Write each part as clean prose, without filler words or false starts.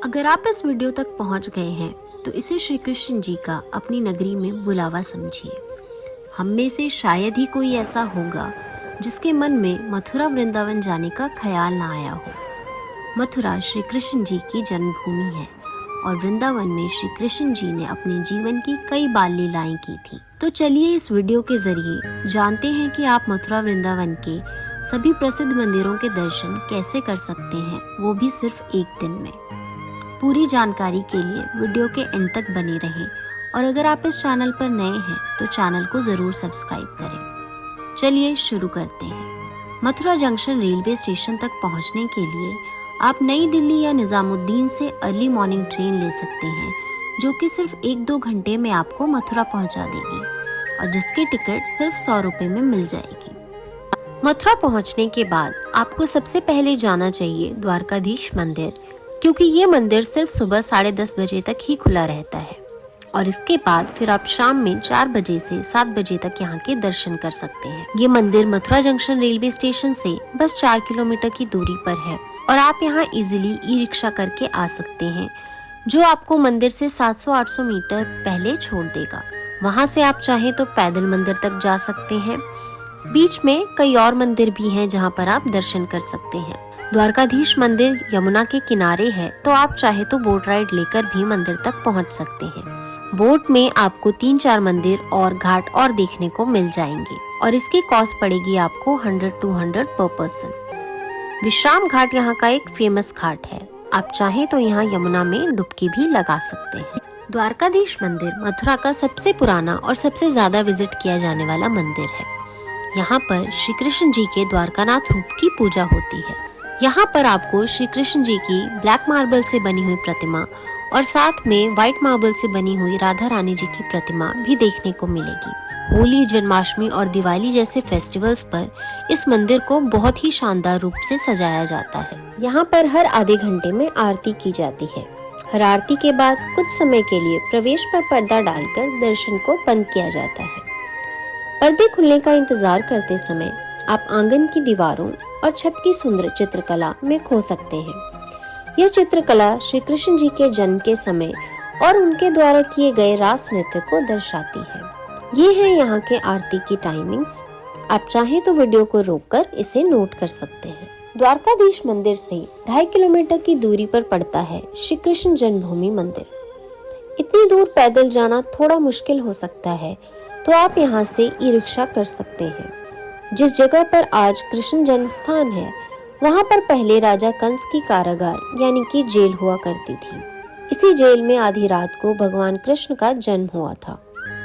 अगर आप इस वीडियो तक पहुंच गए हैं तो इसे श्री कृष्ण जी का अपनी नगरी में बुलावा समझिए। हम में से शायद ही कोई ऐसा होगा जिसके मन में मथुरा वृंदावन जाने का ख्याल ना आया हो। मथुरा श्री कृष्ण जी की जन्मभूमि है और वृंदावन में श्री कृष्ण जी ने अपने जीवन की कई बाल लीलाएं की थी। तो चलिए इस वीडियो के जरिए जानते हैं कि आप मथुरा वृंदावन के सभी प्रसिद्ध मंदिरों के दर्शन कैसे कर सकते हैं, वो भी सिर्फ एक दिन में। पूरी जानकारी के लिए वीडियो के एंड तक बने रहें और अगर आप इस चैनल पर नए हैं तो चैनल को जरूर सब्सक्राइब करें। चलिए शुरू करते हैं। मथुरा जंक्शन रेलवे स्टेशन तक पहुंचने के लिए आप नई दिल्ली या निजामुद्दीन से अर्ली मॉर्निंग ट्रेन ले सकते हैं, जो कि सिर्फ 1-2 घंटे में आपको मथुरा पहुंचा देगी और जिसकी टिकट सिर्फ 100 रुपए में मिल जाएगी। मथुरा पहुंचने के बाद आपको सबसे पहले जाना चाहिए द्वारकाधीश मंदिर, क्योंकि ये मंदिर सिर्फ सुबह 10:30 बजे तक ही खुला रहता है और इसके बाद फिर आप शाम में 4 बजे से 7 बजे तक यहाँ के दर्शन कर सकते हैं। ये मंदिर मथुरा जंक्शन रेलवे स्टेशन से बस 4 किलोमीटर की दूरी पर है और आप यहाँ इजीली ई रिक्शा करके आ सकते हैं, जो आपको मंदिर से 700-800 मीटर पहले छोड़ देगा। वहाँ से आप चाहे तो पैदल मंदिर तक जा सकते हैं। बीच में कई और मंदिर भी हैं जहाँ पर आप दर्शन कर सकते हैं। द्वारकाधीश मंदिर यमुना के किनारे है, तो आप चाहे तो बोट राइड लेकर भी मंदिर तक पहुंच सकते हैं। बोट में आपको 3-4 मंदिर और घाट और देखने को मिल जाएंगे और इसकी कॉस्ट पड़ेगी आपको 100-200 पर पर्सन। विश्राम घाट यहाँ का एक फेमस घाट है, आप चाहे तो यहाँ यमुना में डुबकी भी लगा सकते हैं। द्वारकाधीश मंदिर मथुरा का सबसे पुराना और सबसे ज्यादा विजिट किया जाने वाला मंदिर है। यहाँ पर श्री कृष्ण जी के द्वारकानाथ रूप की पूजा होती है। यहाँ पर आपको श्री कृष्ण जी की ब्लैक मार्बल से बनी हुई प्रतिमा और साथ में व्हाइट मार्बल से बनी हुई राधा रानी जी की प्रतिमा भी देखने को मिलेगी। होली, जन्माष्टमी और दिवाली जैसे फेस्टिवल्स पर इस मंदिर को बहुत ही शानदार रूप से सजाया जाता है। यहाँ पर हर आधे घंटे में आरती की जाती है। हर आरती के बाद कुछ समय के लिए प्रवेश पर पर्दा डालकर दर्शन को बंद किया जाता है। पर्दे खुलने का इंतजार करते समय आप आंगन की दीवारों और छत की सुंदर चित्रकला में खो सकते हैं। यह चित्रकला श्री कृष्ण जी के जन्म के समय और उनके द्वारा किए गए रास नृत्य को दर्शाती है। ये है यहाँ के आरती की टाइमिंग्स। आप चाहें तो वीडियो को रोककर इसे नोट कर सकते हैं। द्वारकाधीश मंदिर से 2.5 किलोमीटर की दूरी पर पड़ता है श्री कृष्ण जन्मभूमि मंदिर। इतनी दूर पैदल जाना थोड़ा मुश्किल हो सकता है, तो आप यहाँ से ई रिक्शा कर सकते हैं। जिस जगह पर आज कृष्ण जन्म स्थान है, वहाँ पर पहले राजा कंस की कारागार यानी कि जेल हुआ करती थी। इसी जेल में आधी रात को भगवान कृष्ण का जन्म हुआ था।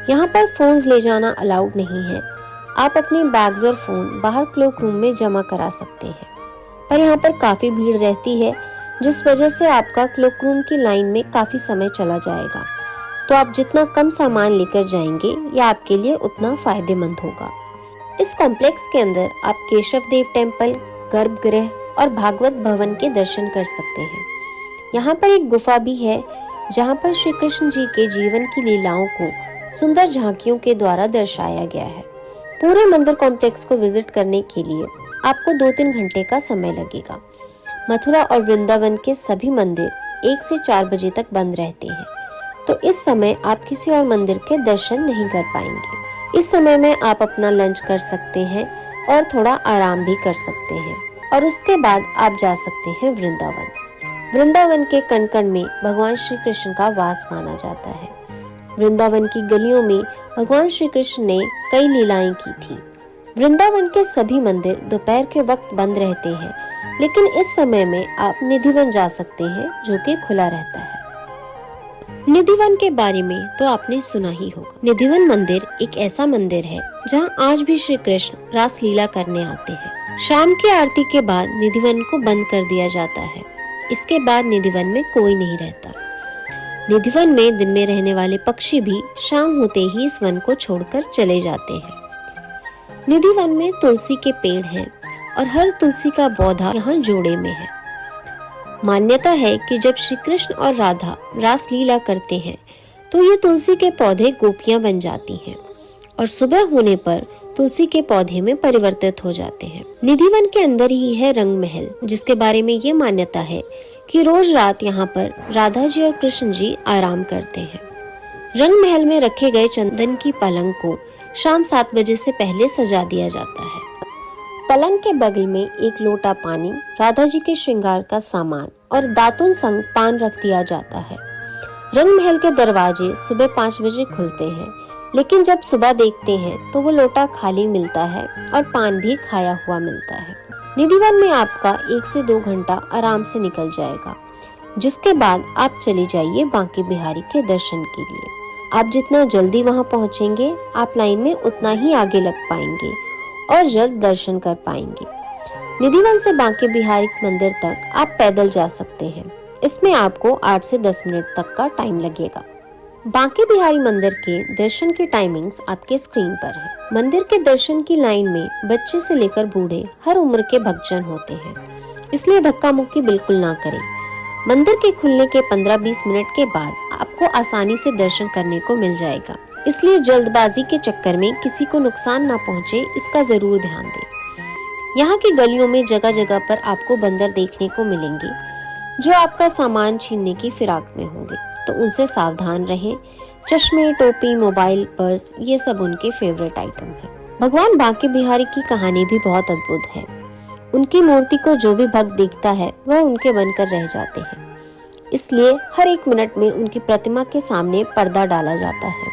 यहाँ पर फोन्स ले जाना अलाउड नहीं है। आप अपने बैग्स और फोन बाहर क्लोक रूम में जमा करा सकते हैं, पर यहाँ पर काफी भीड़ रहती है, जिस वजह से आपका क्लोक रूम की लाइन में काफी समय चला जाएगा। तो आप जितना कम सामान लेकर जाएंगे, यह आपके लिए उतना फायदेमंद होगा। इस कॉम्प्लेक्स के अंदर आप केशव देव टेम्पल, गर्भगृह और भागवत भवन के दर्शन कर सकते हैं। यहाँ पर एक गुफा भी है, जहाँ पर श्री कृष्ण जी के जीवन की लीलाओं को सुंदर झांकियों के द्वारा दर्शाया गया है। पूरे मंदिर कॉम्प्लेक्स को विजिट करने के लिए आपको 2-3 घंटे का समय लगेगा। मथुरा और वृंदावन के सभी मंदिर 1 से 4 बजे तक बंद रहते हैं, तो इस समय आप किसी और मंदिर के दर्शन नहीं कर पाएंगे। इस समय में आप अपना लंच कर सकते हैं और थोड़ा आराम भी कर सकते हैं और उसके बाद आप जा सकते हैं वृंदावन। वृंदावन के कण-कण में भगवान श्री कृष्ण का वास माना जाता है। वृंदावन की गलियों में भगवान श्री कृष्ण ने कई लीलाएं की थी। वृंदावन के सभी मंदिर दोपहर के वक्त बंद रहते हैं, लेकिन इस समय में आप निधिवन जा सकते हैं, जो कि खुला रहता है। निधिवन के बारे में तो आपने सुना ही होगा। निधिवन मंदिर एक ऐसा मंदिर है जहां आज भी श्री कृष्ण रास लीला करने आते हैं। शाम की आरती के बाद निधिवन को बंद कर दिया जाता है। इसके बाद निधिवन में कोई नहीं रहता। निधिवन में दिन में रहने वाले पक्षी भी शाम होते ही इस वन को छोड़कर चले जाते हैं। निधिवन में तुलसी के पेड़ हैं और हर तुलसी का पौधा यहाँ जोड़े में है। मान्यता है कि जब श्री कृष्ण और राधा रास लीला करते हैं, तो ये तुलसी के पौधे गोपियां बन जाती हैं और सुबह होने पर तुलसी के पौधे में परिवर्तित हो जाते हैं। निधिवन के अंदर ही है रंग महल, जिसके बारे में ये मान्यता है कि रोज रात यहाँ पर राधा जी और कृष्ण जी आराम करते हैं। रंग महल में रखे गए चंदन की पलंग को शाम 7 बजे से पहले सजा दिया जाता है। पलंग के बगल में एक लोटा पानी, राधा जी के श्रृंगार का सामान और दातुन संग पान रख दिया जाता है। रंग महल के दरवाजे सुबह 5 बजे खुलते हैं, लेकिन जब सुबह देखते हैं तो वो लोटा खाली मिलता है और पान भी खाया हुआ मिलता है। निधिवन में आपका 1 से 2 घंटा आराम से निकल जाएगा, जिसके बाद आप चली जाइए बांके बिहारी के दर्शन के लिए। आप जितना जल्दी वहां पहुंचेंगे, आप लाइन में उतना ही आगे लग पाएंगे और जल्द दर्शन कर पाएंगे। निधिवन से बांके बिहारी मंदिर तक आप पैदल जा सकते हैं। इसमें आपको 8 से 10 मिनट तक का टाइम लगेगा। बांके बिहारी मंदिर के दर्शन की टाइमिंग्स आपके स्क्रीन पर है। मंदिर के दर्शन की लाइन में बच्चे से लेकर बूढ़े हर उम्र के भक्तजन होते हैं, इसलिए धक्का मुक्की बिल्कुल ना करें। मंदिर के खुलने के 15-20 मिनट के बाद आपको आसानी से दर्शन करने को मिल जाएगा, इसलिए जल्दबाजी के चक्कर में किसी को नुकसान ना पहुंचे, इसका जरूर ध्यान दें। यहाँ की गलियों में जगह जगह पर आपको बंदर देखने को मिलेंगे, जो आपका सामान छीनने की फिराक में होंगे, तो उनसे सावधान रहें। चश्मे, टोपी, मोबाइल, पर्स, ये सब उनके फेवरेट आइटम है। भगवान बांके बिहारी की कहानी भी बहुत अद्भुत है। उनकी मूर्ति को जो भी भक्त देखता है वह उनके बनकर रह जाते हैं, इसलिए हर 1 मिनट में उनकी प्रतिमा के सामने पर्दा डाला जाता है।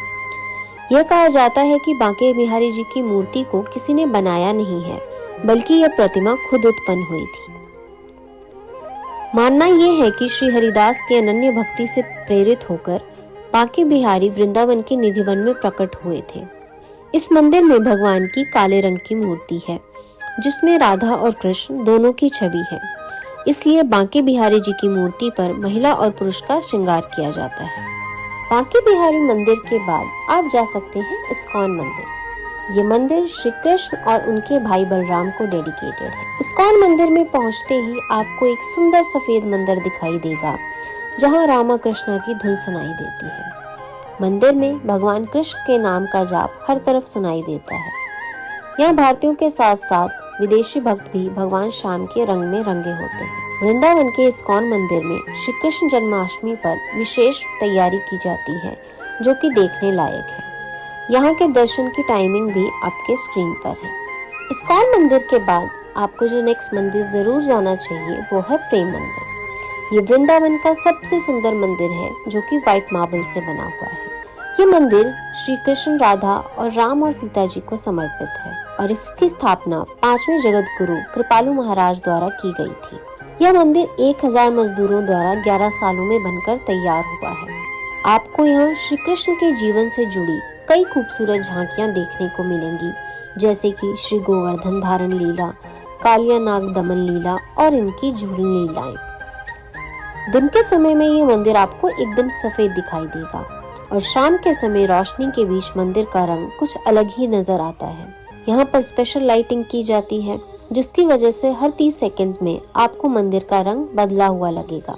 यह कहा जाता है कि बांके बिहारी जी की मूर्ति को किसी ने बनाया नहीं है, बल्कि यह प्रतिमा खुद उत्पन्न हुई थी। मानना यह है कि श्री हरिदास के अनन्य भक्ति से प्रेरित होकर बांके बिहारी वृंदावन के निधिवन में प्रकट हुए थे। इस मंदिर में भगवान की काले रंग की मूर्ति है, जिसमें राधा और कृष्ण दोनों की छवि है, इसलिए बांके बिहारी जी की मूर्ति पर महिला और पुरुष का श्रृंगार किया जाता है। बांके बिहारी मंदिर के बाद आप जा सकते हैं इस्कॉन मंदिर। ये मंदिर श्री कृष्ण और उनके भाई बलराम को डेडिकेटेड है। इस्कॉन मंदिर में पहुंचते ही आपको एक सुंदर सफेद मंदिर दिखाई देगा, जहां रामा कृष्णा की धुन सुनाई देती है। मंदिर में भगवान कृष्ण के नाम का जाप हर तरफ सुनाई देता है। यहाँ भारतीयों के साथ साथ विदेशी भक्त भी भगवान श्याम के रंग में रंगे होते हैं। वृंदावन के इस्कॉन मंदिर में श्री कृष्ण जन्माष्टमी पर विशेष तैयारी की जाती है, जो कि देखने लायक है। यहाँ के दर्शन की टाइमिंग भी आपके स्क्रीन पर है। इस्कॉन मंदिर के बाद आपको जो नेक्स्ट मंदिर जरूर जाना चाहिए वो है प्रेम मंदिर। ये वृंदावन का सबसे सुंदर मंदिर है, जो कि व्हाइट मार्बल से बना हुआ है। ये मंदिर श्री कृष्ण, राधा और राम और सीता जी को समर्पित है और इसकी स्थापना 5वें जगत गुरु कृपालु महाराज द्वारा की गई थी। यह मंदिर 1000 मजदूरों द्वारा 11 सालों में बनकर तैयार हुआ है। आपको यहाँ श्री कृष्ण के जीवन से जुड़ी कई खूबसूरत झांकियां देखने को मिलेंगी, जैसे कि श्री गोवर्धन धारण लीला, कालिया नाग दमन लीला और इनकी झूलन लीलाएं। दिन के समय में ये मंदिर आपको एकदम सफेद दिखाई देगा और शाम के समय रोशनी के बीच मंदिर का रंग कुछ अलग ही नजर आता है। यहाँ पर स्पेशल लाइटिंग की जाती है, जिसकी वजह से हर 30 सेकंड्स में आपको मंदिर का रंग बदला हुआ लगेगा।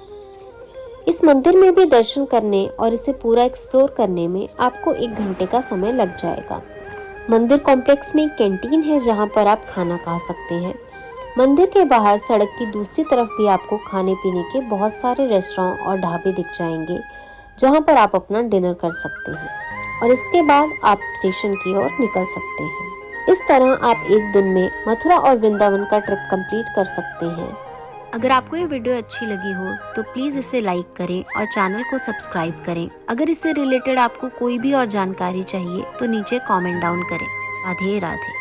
इस मंदिर में भी दर्शन करने और इसे पूरा एक्सप्लोर करने में आपको 1 घंटे का समय लग जाएगा। मंदिर कॉम्प्लेक्स में कैंटीन है, जहां पर आप खाना खा सकते हैं। मंदिर के बाहर सड़क की दूसरी तरफ भी आपको खाने पीने के बहुत सारे रेस्टोरेंट और ढाबे दिख जाएंगे, जहां पर आप अपना डिनर कर सकते हैं और इसके बाद आप स्टेशन की ओर निकल सकते हैं। इस तरह आप एक दिन में मथुरा और वृंदावन का ट्रिप कंप्लीट कर सकते हैं। अगर आपको ये वीडियो अच्छी लगी हो तो प्लीज़ इसे लाइक करें और चैनल को सब्सक्राइब करें। अगर इससे रिलेटेड आपको कोई भी और जानकारी चाहिए तो नीचे कमेंट डाउन करें। राधे राधे।